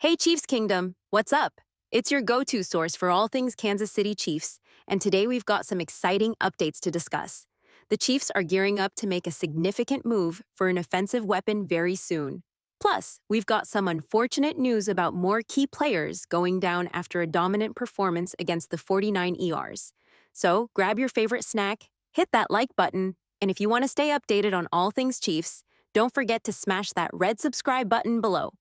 Hey Chiefs Kingdom, what's up? It's your go-to source for all things Kansas City Chiefs, and today we've got some exciting updates to discuss. The Chiefs are gearing up to make a significant move for an offensive weapon very soon. Plus, we've got some unfortunate news about more key players going down after a dominant performance against the 49 ERs. So, grab your favorite snack, hit that like button, and if you want to stay updated on all things Chiefs, don't forget to smash that red subscribe button below.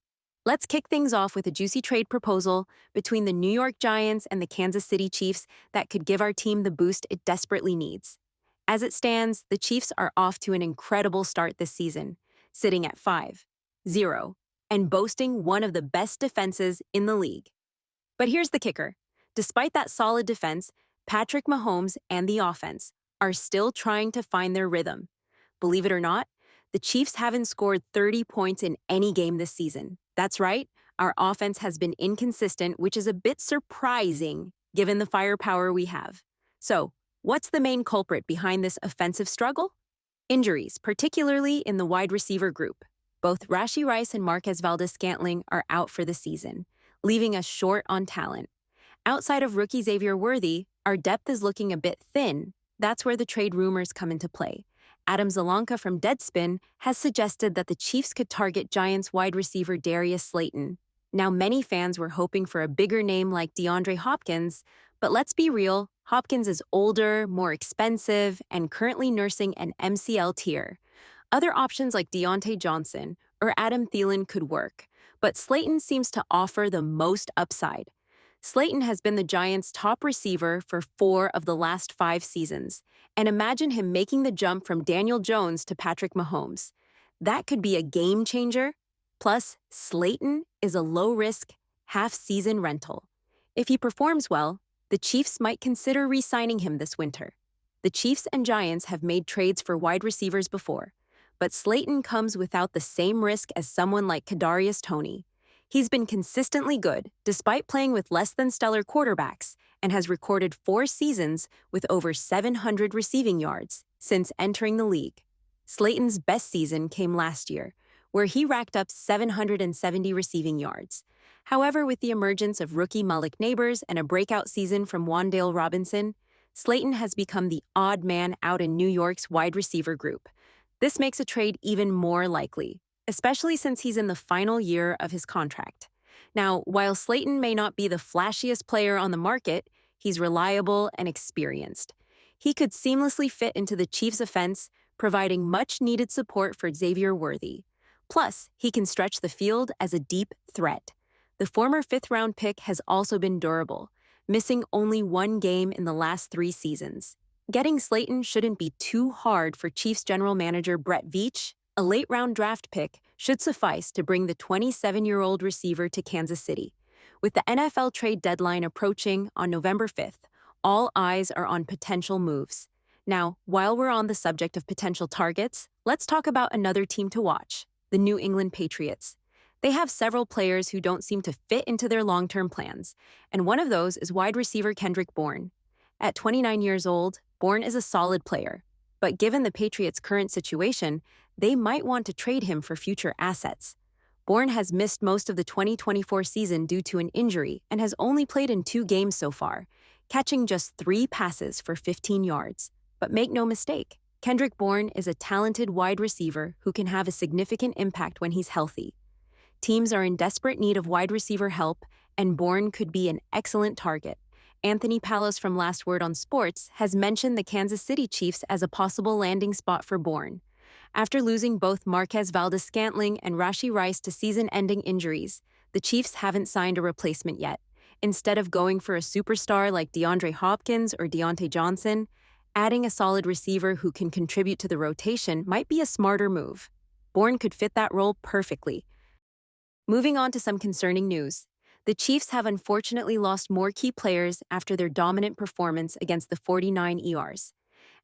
Let's kick things off with a juicy trade proposal between the New York Giants and the Kansas City Chiefs that could give our team the boost it desperately needs. As it stands, the Chiefs are off to an incredible start this season, sitting at 5-0 and boasting one of the best defenses in the league. But here's the kicker. Despite that solid defense, Patrick Mahomes and the offense are still trying to find their rhythm. Believe it or not, the Chiefs haven't scored 30 points in any game this season. That's right, our offense has been inconsistent, which is a bit surprising given the firepower we have. So, what's the main culprit behind this offensive struggle? Injuries, particularly in the wide receiver group. Both Rashee Rice and Marquez Valdes-Scantling are out for the season, leaving us short on talent. Outside of rookie Xavier Worthy, our depth is looking a bit thin. That's where the trade rumors come into play. Adam Zalanka from Deadspin has suggested that the Chiefs could target Giants wide receiver Darius Slayton. Now, many fans were hoping for a bigger name like DeAndre Hopkins, but let's be real, Hopkins is older, more expensive, and currently nursing an MCL tear. Other options like Deontay Johnson or Adam Thielen could work, but Slayton seems to offer the most upside. Slayton has been the Giants' top receiver for 4 of the last 5 seasons, and imagine him making the jump from Daniel Jones to Patrick Mahomes. That could be a game changer. Plus, Slayton is a low-risk, half-season rental. If he performs well, the Chiefs might consider re-signing him this winter. The Chiefs and Giants have made trades for wide receivers before, but Slayton comes without the same risk as someone like Kadarius Toney. He's been consistently good, despite playing with less than stellar quarterbacks, and has recorded 4 seasons with over 700 receiving yards since entering the league. Slayton's best season came last year, where he racked up 770 receiving yards. However, with the emergence of rookie Malik Neighbors and a breakout season from Wan'Dale Robinson, Slayton has become the odd man out in New York's wide receiver group. This makes a trade even more likely, especially since he's in the final year of his contract. Now, while Slayton may not be the flashiest player on the market, he's reliable and experienced. He could seamlessly fit into the Chiefs' offense, providing much-needed support for Xavier Worthy. Plus, he can stretch the field as a deep threat. The former 5th-round pick has also been durable, missing only 1 game in the last 3 seasons. Getting Slayton shouldn't be too hard for Chiefs general manager Brett Veach. A late-round draft pick should suffice to bring the 27-year-old receiver to Kansas City. With the NFL trade deadline approaching on November 5th, all eyes are on potential moves. Now, while we're on the subject of potential targets, let's talk about another team to watch, the New England Patriots. They have several players who don't seem to fit into their long-term plans, and one of those is wide receiver Kendrick Bourne. At 29 years old, Bourne is a solid player, but given the Patriots' current situation, they might want to trade him for future assets. Bourne has missed most of the 2024 season due to an injury and has only played in 2 games so far, catching just 3 passes for 15 yards. But make no mistake, Kendrick Bourne is a talented wide receiver who can have a significant impact when he's healthy. Teams are in desperate need of wide receiver help, and Bourne could be an excellent target. Anthony Palos from Last Word on Sports has mentioned the Kansas City Chiefs as a possible landing spot for Bourne. After losing both Marquez Valdes-Scantling and Rashee Rice to season-ending injuries, the Chiefs haven't signed a replacement yet. Instead of going for a superstar like DeAndre Hopkins or Deontay Johnson, adding a solid receiver who can contribute to the rotation might be a smarter move. Bourne could fit that role perfectly. Moving on to some concerning news. The Chiefs have unfortunately lost more key players after their dominant performance against the 49 ERs.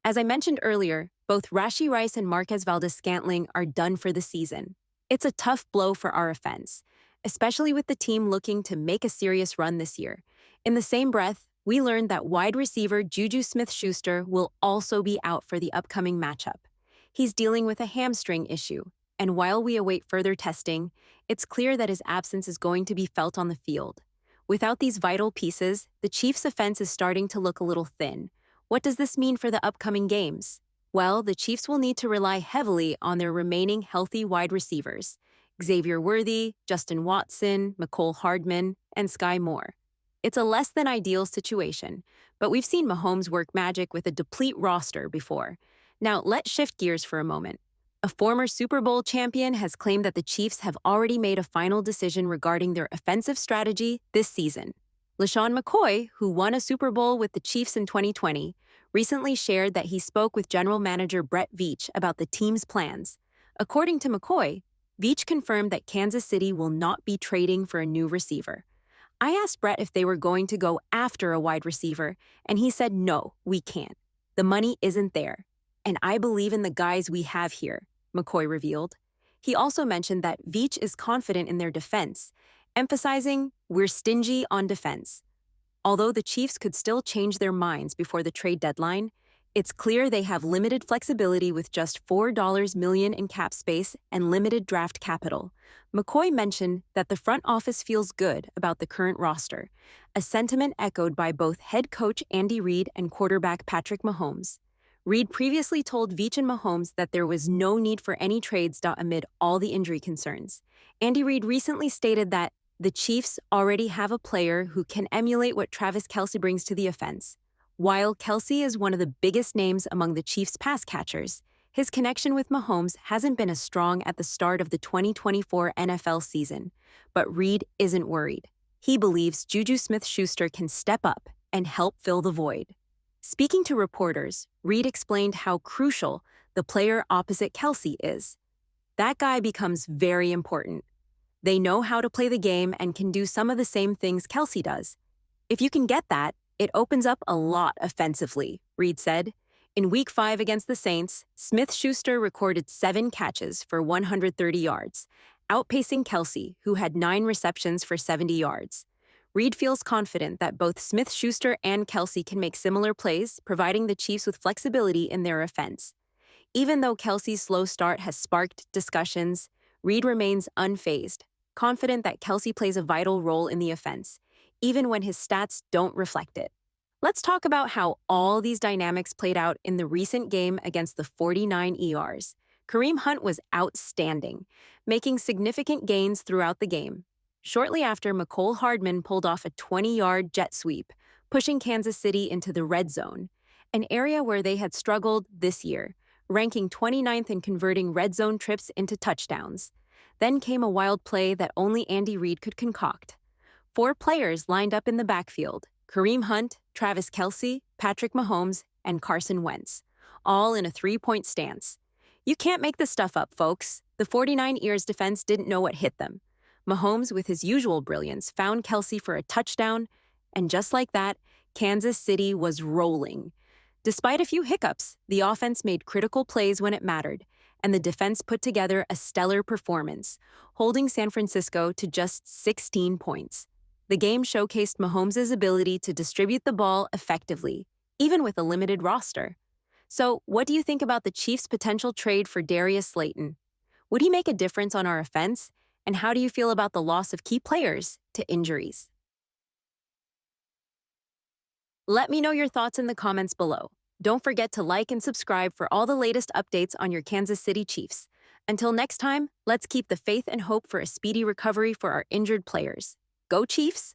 As I mentioned earlier, both Rashee Rice and Marquez Valdes-Scantling are done for the season. It's a tough blow for our offense, especially with the team looking to make a serious run this year. In the same breath, we learned that wide receiver JuJu Smith-Schuster will also be out for the upcoming matchup. He's dealing with a hamstring issue, And while we await further testing, it's clear that his absence is going to be felt on the field. Without these vital pieces, the Chiefs' offense is starting to look a little thin. What does this mean for the upcoming games? Well, the Chiefs will need to rely heavily on their remaining healthy wide receivers: Xavier Worthy, Justin Watson, McCole Hardman, and Sky Moore. It's a less than ideal situation, but we've seen Mahomes work magic with a deplete roster before. Now, let's shift gears for a moment. A former Super Bowl champion has claimed that the Chiefs have already made a final decision regarding their offensive strategy this season. LeSean McCoy, who won a Super Bowl with the Chiefs in 2020, recently shared that he spoke with general manager Brett Veach about the team's plans. According to McCoy, Veach confirmed that Kansas City will not be trading for a new receiver. I asked Brett if they were going to go after a wide receiver, and he said, "No, we can't. The money isn't there. And I believe in the guys we have here," McCoy revealed. He also mentioned that Veach is confident in their defense, emphasizing, "We're stingy on defense." Although the Chiefs could still change their minds before the trade deadline, it's clear they have limited flexibility with just $4 million in cap space and limited draft capital. McCoy mentioned that the front office feels good about the current roster, a sentiment echoed by both head coach Andy Reid and quarterback Patrick Mahomes. Reid previously told Veach and Mahomes that there was no need for any trades amid all the injury concerns. Andy Reid recently stated that the Chiefs already have a player who can emulate what Travis Kelce brings to the offense. While Kelce is one of the biggest names among the Chiefs' pass catchers, his connection with Mahomes hasn't been as strong at the start of the 2024 NFL season. But Reid isn't worried. He believes JuJu Smith-Schuster can step up and help fill the void. Speaking to reporters, Reid explained how crucial the player opposite Kelce is. That guy becomes very important. They know how to play the game and can do some of the same things Kelce does. If you can get that, it opens up a lot offensively, Reid said. In Week 5 against the Saints, Smith-Schuster recorded 7 catches for 130 yards, outpacing Kelce, who had 9 receptions for 70 yards. Reid feels confident that both Smith-Schuster and Kelce can make similar plays, providing the Chiefs with flexibility in their offense. Even though Kelce's slow start has sparked discussions, Reid remains unfazed, confident that Kelce plays a vital role in the offense, even when his stats don't reflect it. Let's talk about how all these dynamics played out in the recent game against the 49ers. Kareem Hunt was outstanding, making significant gains throughout the game. Shortly after, McCole Hardman pulled off a 20-yard jet sweep, pushing Kansas City into the red zone, an area where they had struggled this year, ranking 29th in converting red zone trips into touchdowns. Then came a wild play that only Andy Reid could concoct. 4 players lined up in the backfield: Kareem Hunt, Travis Kelce, Patrick Mahomes, and Carson Wentz, all in a 3-point stance. You can't make this stuff up, folks. The 49ers defense didn't know what hit them. Mahomes, with his usual brilliance, found Kelce for a touchdown, and just like that, Kansas City was rolling. Despite a few hiccups, the offense made critical plays when it mattered, and the defense put together a stellar performance, holding San Francisco to just 16 points. The game showcased Mahomes' ability to distribute the ball effectively, even with a limited roster. So, what do you think about the Chiefs' potential trade for Darius Slayton? Would he make a difference on our offense? And how do you feel about the loss of key players to injuries? Let me know your thoughts in the comments below. Don't forget to like and subscribe for all the latest updates on your Kansas City Chiefs. Until next time, let's keep the faith and hope for a speedy recovery for our injured players. Go Chiefs!